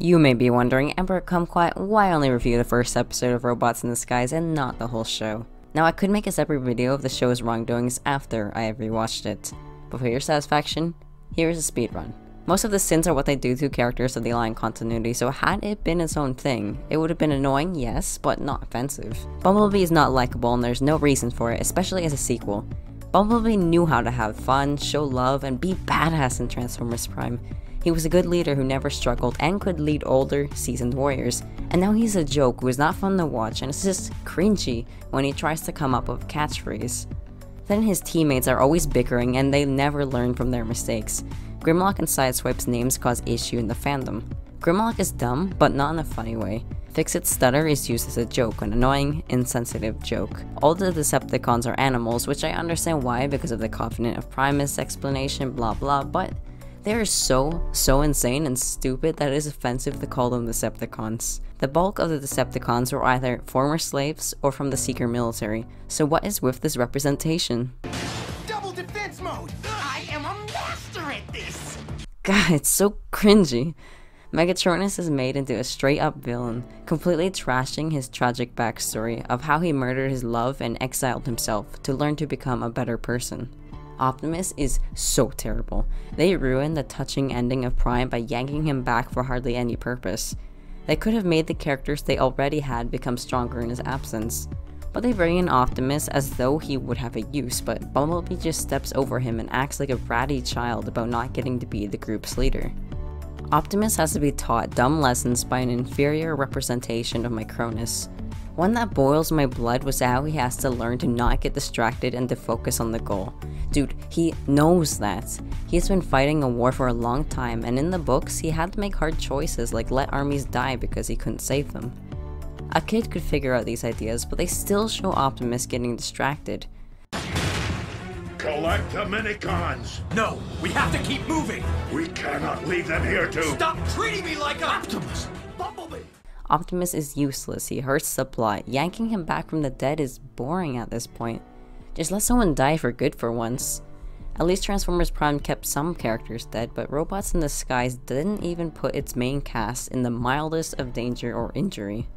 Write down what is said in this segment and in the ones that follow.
You may be wondering, Emperor Kumquat, why only review the first episode of Robots in Disguise and not the whole show? Now, I could make a separate video of the show's wrongdoings after I have rewatched it, but for your satisfaction, here is a speedrun. Most of the sins are what they do to characters of the line continuity, so had it been its own thing, it would have been annoying, yes, but not offensive. Bumblebee is not likable and there's no reason for it, especially as a sequel. Bumblebee knew how to have fun, show love, and be badass in Transformers Prime. He was a good leader who never struggled and could lead older, seasoned warriors. And now he's a joke who is not fun to watch and it's just cringy when he tries to come up with a catchphrase. Then his teammates are always bickering and they never learn from their mistakes. Grimlock and Sideswipe's names cause issue in the fandom. Grimlock is dumb, but not in a funny way. Fix-It Stutter is used as a joke, an annoying, insensitive joke. All the Decepticons are animals, which I understand why because of the Covenant of Primus explanation, blah blah, but they are so insane and stupid that it is offensive to call them Decepticons. The bulk of the Decepticons were either former slaves or from the Seeker military, so what is with this representation? Double defense mode! I am a master at this! God, it's so cringy. Megatronus is made into a straight-up villain, completely trashing his tragic backstory of how he murdered his love and exiled himself to learn to become a better person. Optimus is so terrible. They ruined the touching ending of Prime by yanking him back for hardly any purpose. They could have made the characters they already had become stronger in his absence. But they bring in Optimus as though he would have a use, but Bumblebee just steps over him and acts like a bratty child about not getting to be the group's leader. Optimus has to be taught dumb lessons by an inferior representation of Micronus. One that boils my blood was how he has to learn to not get distracted and to focus on the goal. Dude, he knows that. He's been fighting a war for a long time, and in the books, he had to make hard choices like let armies die because he couldn't save them. A kid could figure out these ideas, but they still show Optimus getting distracted. Collect the minicons! No, we have to keep moving! We cannot leave them here to— Stop treating me like Optimus! Bumblebee! Optimus is useless, he hurts the plot. Yanking him back from the dead is boring at this point. Just let someone die for good for once. At least Transformers Prime kept some characters dead, but Robots in Disguise didn't even put its main cast in the mildest of danger or injury.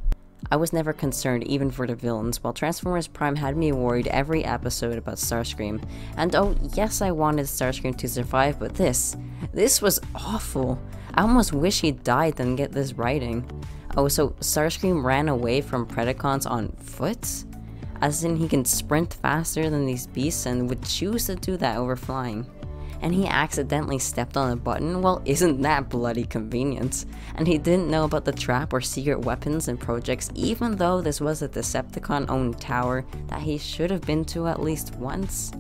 I was never concerned even for the villains, while Transformers Prime had me worried every episode about Starscream. And oh yes, I wanted Starscream to survive, but this was awful. I almost wish he died than get this writing. Oh, so Starscream ran away from Predacons on foot? As in he can sprint faster than these beasts and would choose to do that over flying. And he accidentally stepped on a button? Well, isn't that bloody convenient? And he didn't know about the trap or secret weapons and projects, even though this was a Decepticon-owned tower that he should have been to at least once.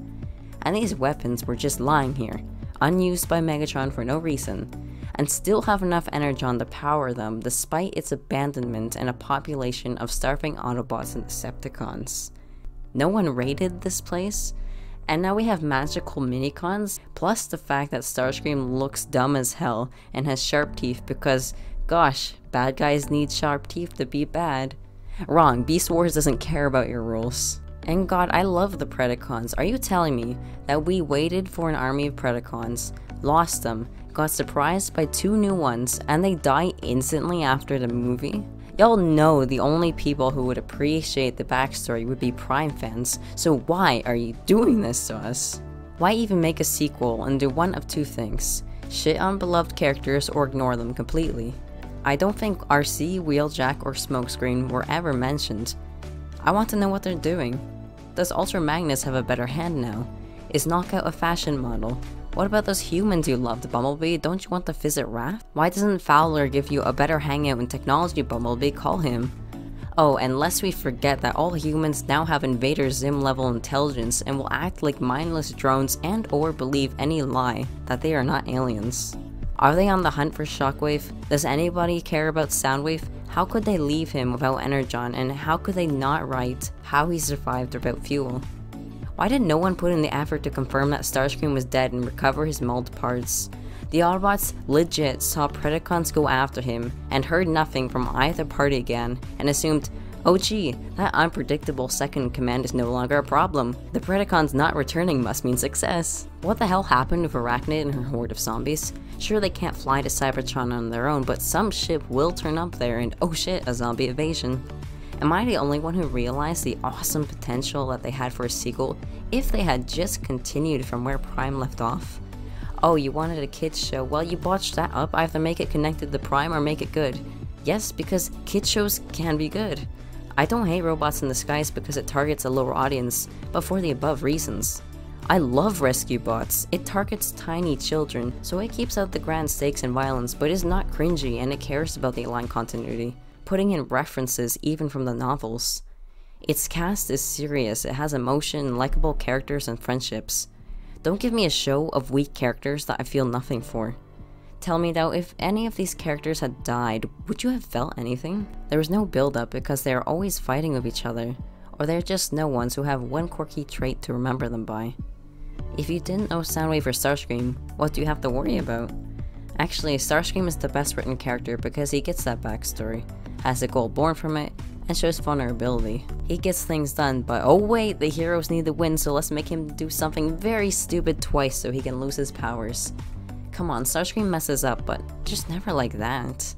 And these weapons were just lying here, unused by Megatron for no reason, and still have enough energon to power them despite its abandonment and a population of starving Autobots and Decepticons. No one raided this place? And now we have magical minicons, plus the fact that Starscream looks dumb as hell and has sharp teeth because, gosh, bad guys need sharp teeth to be bad. Wrong, Beast Wars doesn't care about your rules. And god, I love the Predacons. Are you telling me that we waited for an army of Predacons, lost them, got surprised by 2 new ones, and they die instantly after the movie? Y'all know the only people who would appreciate the backstory would be Prime fans, so why are you doing this to us? Why even make a sequel and do one of 2 things? Shit on beloved characters or ignore them completely. I don't think RC, Wheeljack, or Smokescreen were ever mentioned. I want to know what they're doing. Does Ultra Magnus have a better hand now? Is Knockout a fashion model? What about those humans you loved, Bumblebee? Don't you want to visit Wrath? Why doesn't Fowler give you a better hangout in technology, Bumblebee? Call him. Oh, and lest we forget that all humans now have Invader Zim level intelligence and will act like mindless drones and or believe any lie that they are not aliens. Are they on the hunt for Shockwave? Does anybody care about Soundwave? How could they leave him without Energon, and how could they not write how he survived without fuel? Why did no one put in the effort to confirm that Starscream was dead and recover his mold parts? The Autobots legit saw Predacons go after him and heard nothing from either party again and assumed, oh gee, that unpredictable second command is no longer a problem. The Predacons not returning must mean success. What the hell happened with Arachnid and her horde of zombies? Sure, they can't fly to Cybertron on their own, but some ship will turn up there and oh shit, a zombie invasion. Am I the only one who realized the awesome potential that they had for a sequel if they had just continued from where Prime left off? Oh, you wanted a kids show? Well, you botched that up. Either make it connected to Prime or make it good. Yes, because kids shows can be good. I don't hate Robots in Disguise because it targets a lower audience, but for the above reasons. I love Rescue Bots. It targets tiny children, so it keeps out the grand stakes and violence, but is not cringy and it cares about the line continuity, putting in references even from the novels. Its cast is serious, it has emotion, likable characters, and friendships. Don't give me a show of weak characters that I feel nothing for. Tell me though, if any of these characters had died, would you have felt anything? There was no build-up because they are always fighting with each other, or they're just no ones who have one quirky trait to remember them by. If you didn't know Soundwave or Starscream, what do you have to worry about? Actually, Starscream is the best written character because he gets that backstory, has a goal born from it, and shows vulnerability. He gets things done, but oh wait, the heroes need to win, so let's make him do something very stupid twice so he can lose his powers. Come on, Starscream messes up, but just never like that.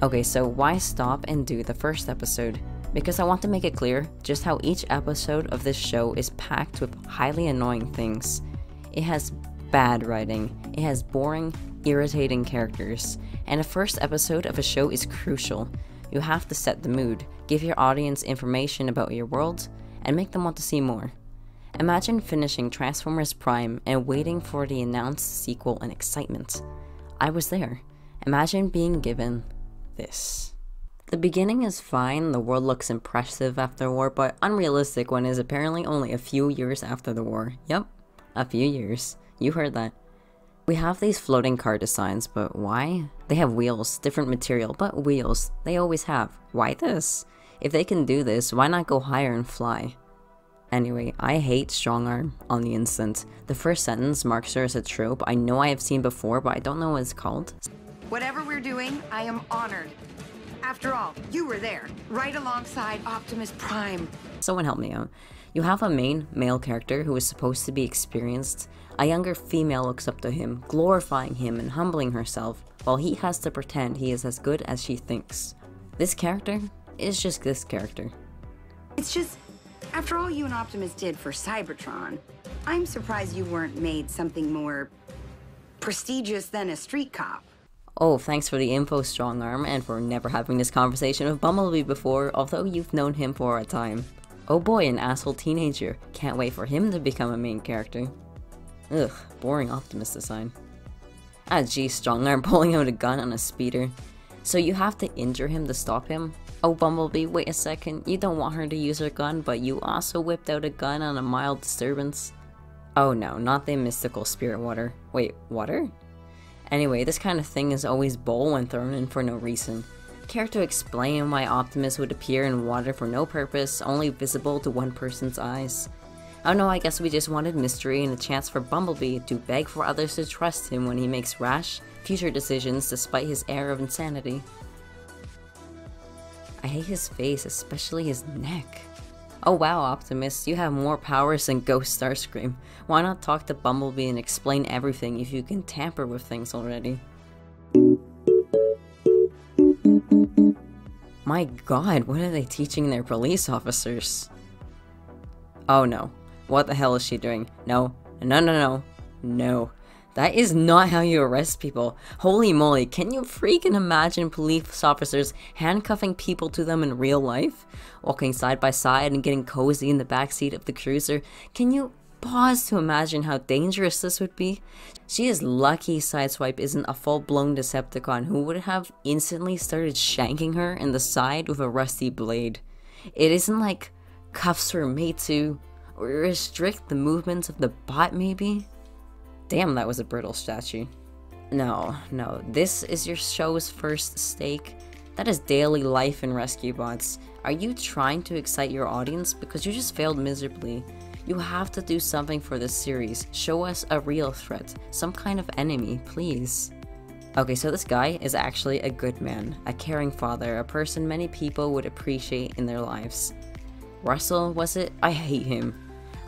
Okay, so why stop and do the first episode? Because I want to make it clear just how each episode of this show is packed with highly annoying things. It has bad writing, it has boring, irritating characters, and a first episode of a show is crucial. You have to set the mood, give your audience information about your world, and make them want to see more. Imagine finishing Transformers Prime and waiting for the announced sequel in excitement. I was there. Imagine being given this. The beginning is fine, the world looks impressive after the war, but unrealistic when it is apparently only a few years after the war. Yep, a few years. You heard that. We have these floating car designs, but why? They have wheels, different material, but wheels. They always have. Why this? If they can do this, why not go higher and fly? Anyway, I hate strong arm on the instant. The first sentence marks her as a trope I know I have seen before, but I don't know what it's called. Whatever we're doing, I am honored. After all, you were there, right alongside Optimus Prime. Someone help me out. You have a main male character who is supposed to be experienced. A younger female looks up to him, glorifying him and humbling herself, while he has to pretend he is as good as she thinks. This character is just this character. It's just, after all you and Optimus did for Cybertron, I'm surprised you weren't made something more prestigious than a street cop. Oh, thanks for the info, Strong Arm, and for never having this conversation with Bumblebee before, although you've known him for a time. Oh boy, an asshole teenager. Can't wait for him to become a main character. Ugh, boring Optimus design. Ah geez, Strong Arm pulling out a gun on a speeder. So you have to injure him to stop him? Oh Bumblebee, wait a second, you don't want her to use her gun, but you also whipped out a gun on a mild disturbance? Oh no, not the mystical spirit water. Wait, water? Anyway, this kind of thing is always bold when thrown in for no reason. Care to explain why Optimus would appear in water for no purpose, only visible to one person's eyes? Oh no, I guess we just wanted mystery and a chance for Bumblebee to beg for others to trust him when he makes rash, future decisions despite his air of insanity. I hate his face, especially his neck. Oh wow, Optimus, you have more powers than Ghost Starscream. Why not talk to Bumblebee and explain everything if you can tamper with things already? My god, what are they teaching their police officers? Oh no. What the hell is she doing? No. No, no, no. No. That is not how you arrest people. Holy moly, can you freaking imagine police officers handcuffing people to them in real life? Walking side by side and getting cozy in the backseat of the cruiser? Can you pause to imagine how dangerous this would be? She is lucky Sideswipe isn't a full-blown Decepticon who would have instantly started shanking her in the side with a rusty blade. It isn't like cuffs were made to restrict the movements of the bot maybe? Damn, that was a brittle statue. No, this is your show's first stake. That is daily life in Rescue Bots. Are you trying to excite your audience? Because you just failed miserably. You have to do something for this series. Show us a real threat. Some kind of enemy, please. Okay, so this guy is actually a good man. A caring father. A person many people would appreciate in their lives. Russell, was it? I hate him.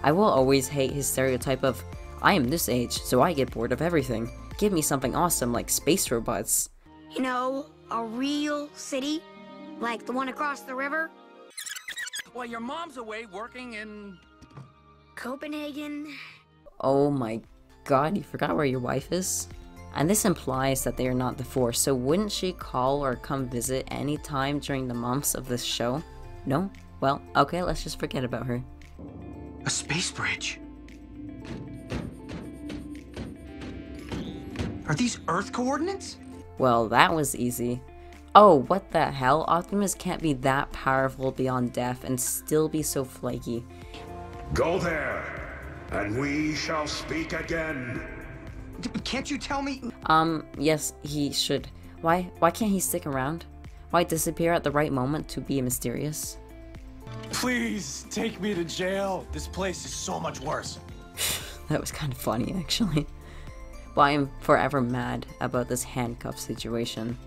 I will always hate his stereotype of, I am this age, so I get bored of everything. give me something awesome like space robots. You know, a real city? Like the one across the river? Well, your mom's away working in... Copenhagen? Oh my god, you forgot where your wife is? And this implies that they are not the Force, so wouldn't she call or come visit any time during the months of this show? No? Well, okay, let's just forget about her. A space bridge. Are these Earth coordinates? Well, that was easy. Oh, what the hell? Optimus can't be that powerful beyond death and still be so flaky. Go there, and we shall speak again. Can't you tell me? Yes, he should. Why can't he stick around? Why disappear at the right moment to be mysterious? Please take me to jail. This place is so much worse. That was kind of funny, actually. But I am forever mad about this handcuff situation.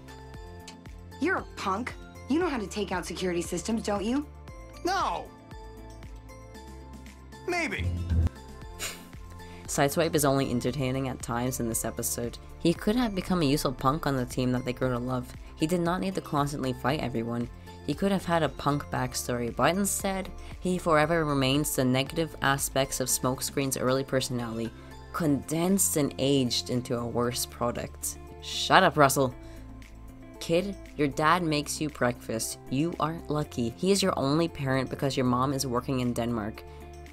You're a punk. You know how to take out security systems, don't you? No. Maybe. Sideswipe is only entertaining at times in this episode. He could have become a useful punk on the team that they grow to love. He did not need to constantly fight everyone. He could have had a punk backstory, but instead, he forever remains the negative aspects of Smokescreen's early personality, condensed and aged into a worse product. Shut up, Russell! Kid, your dad makes you breakfast. You are lucky. He is your only parent because your mom is working in Denmark.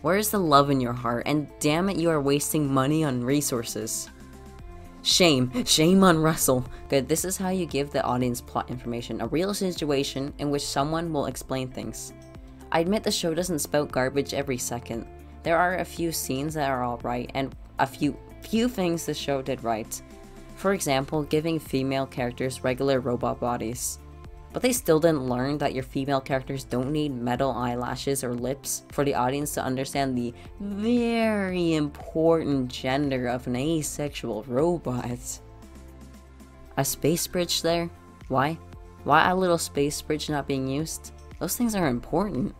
Where is the love in your heart? And damn it, you are wasting money on resources. Shame. Shame on Russell. Good, this is how you give the audience plot information. A real situation in which someone will explain things. I admit the show doesn't spout garbage every second. There are a few scenes that are alright, and a few things the show did right. For example, giving female characters regular robot bodies. But they still didn't learn that your female characters don't need metal eyelashes or lips for the audience to understand the very important gender of an asexual robot. A space bridge there? Why? Why a little space bridge not being used? Those things are important.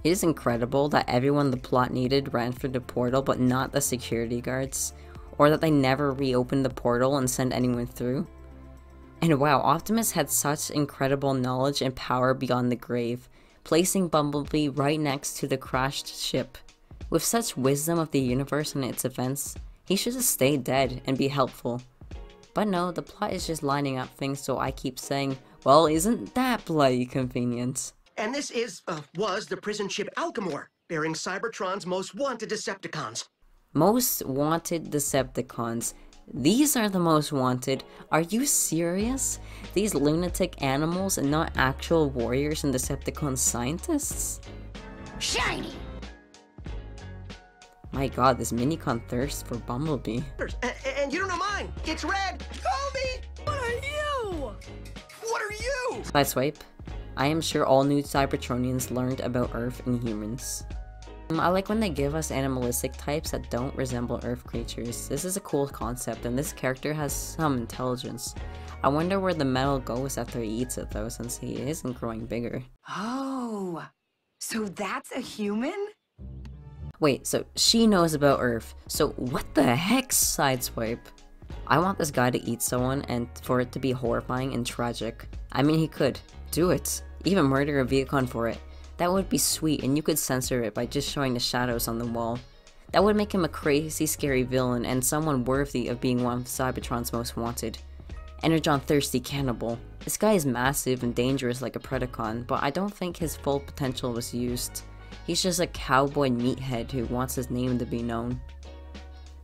It is incredible that everyone the plot needed ran for the portal but not the security guards, or that they never reopened the portal and sent anyone through. And wow, Optimus had such incredible knowledge and power beyond the grave, placing Bumblebee right next to the crashed ship. With such wisdom of the universe and its events, he should just stay dead and be helpful. But no, the plot is just lining up things, so I keep saying, well, isn't that bloody convenient? And this was the prison ship Alchemor, bearing Cybertron's most wanted Decepticons. Most wanted Decepticons. These are the most wanted. Are you serious? These lunatic animals and not actual warriors and Decepticon scientists? Shiny! My god, this minicon thirsts for Bumblebee. And you don't know mine. It's red. Kobe! What are you? What are you? Sideswipe. I am sure all new Cybertronians learned about Earth and humans. I like when they give us animalistic types that don't resemble Earth creatures. This is a cool concept, and this character has some intelligence. I wonder where the metal goes after he eats it though, since he isn't growing bigger. Oh, so that's a human? Wait, so she knows about Earth. So what the heck, Sideswipe? I want this guy to eat someone and for it to be horrifying and tragic. I mean, he could. Do it. Even murder a Viacon for it. That would be sweet, and you could censor it by just showing the shadows on the wall. That would make him a crazy, scary villain and someone worthy of being one of Cybertron's most wanted. Energon thirsty cannibal. This guy is massive and dangerous like a Predacon, but I don't think his full potential was used. He's just a cowboy meathead who wants his name to be known.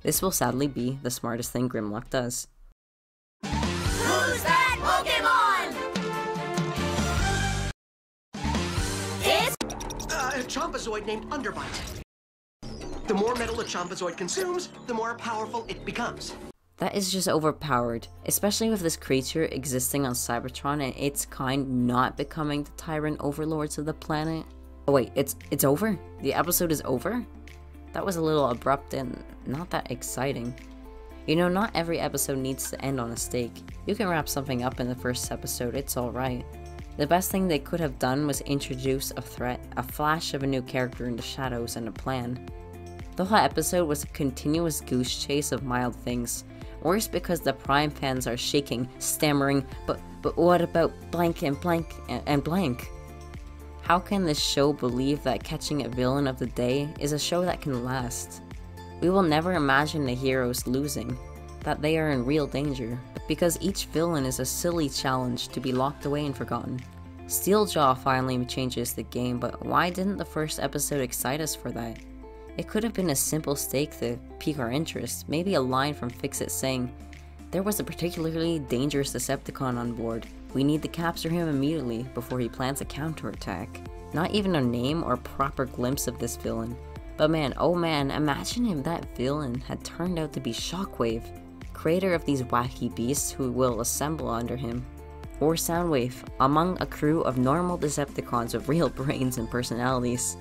This will sadly be the smartest thing Grimlock does. Who's that Pokemon? It's A Chompazoid named Underbite. The more metal a Chompazoid consumes, the more powerful it becomes. That is just overpowered, especially with this creature existing on Cybertron and its kind not becoming the tyrant overlords of the planet. Oh wait, it's over? The episode is over? That was a little abrupt and not that exciting. You know, not every episode needs to end on a stake. You can wrap something up in the first episode, it's alright. The best thing they could have done was introduce a threat, a flash of a new character in the shadows, and a plan. The whole episode was a continuous goose chase of mild things, Worse because the Prime fans are shaking, stammering, but what about blank and blank and blank? How can this show believe that catching a villain of the day is a show that can last? We will never imagine the heroes losing, that they are in real danger, because each villain is a silly challenge to be locked away and forgotten. Steeljaw finally changes the game, but why didn't the first episode excite us for that? It could have been a simple stake to pique our interest, maybe a line from Fix-It saying, "There was a particularly dangerous Decepticon on board. We need to capture him immediately before he plans a counterattack." Not even a name or proper glimpse of this villain. But man, oh man, imagine if that villain had turned out to be Shockwave, creator of these wacky beasts who will assemble under him. Or Soundwave, among a crew of normal Decepticons with real brains and personalities.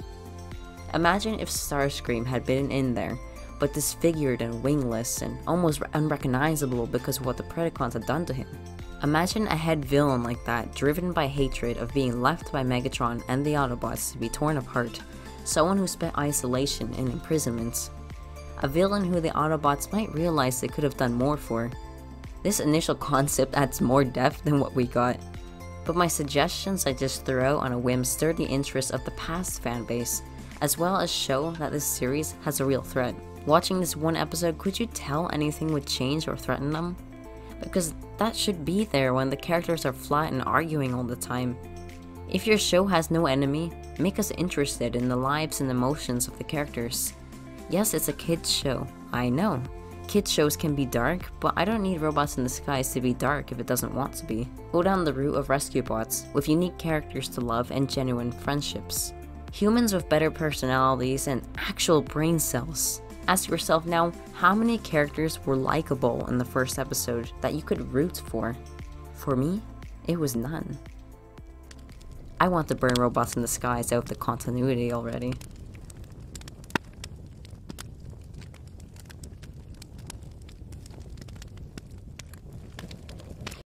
Imagine if Starscream had been in there, but disfigured and wingless and almost unrecognizable because of what the Predacons had done to him. Imagine a head villain like that, driven by hatred of being left by Megatron and the Autobots to be torn apart. Someone who spent isolation and imprisonment. A villain who the Autobots might realize they could have done more for. This initial concept adds more depth than what we got. But my suggestions I just threw out on a whim stir the interest of the past fanbase, as well as show that this series has a real threat. Watching this one episode, could you tell anything would change or threaten them? Because that should be there when the characters are flat and arguing all the time. If your show has no enemy, make us interested in the lives and emotions of the characters. Yes, it's a kids show, I know. Kids shows can be dark, but I don't need Robots in Disguise to be dark if it doesn't want to be. Go down the route of rescue bots, with unique characters to love and genuine friendships. Humans with better personalities and actual brain cells. Ask yourself now, how many characters were likable in the first episode that you could root for? For me, it was none. I want to burn Robots in Disguise out of the continuity already.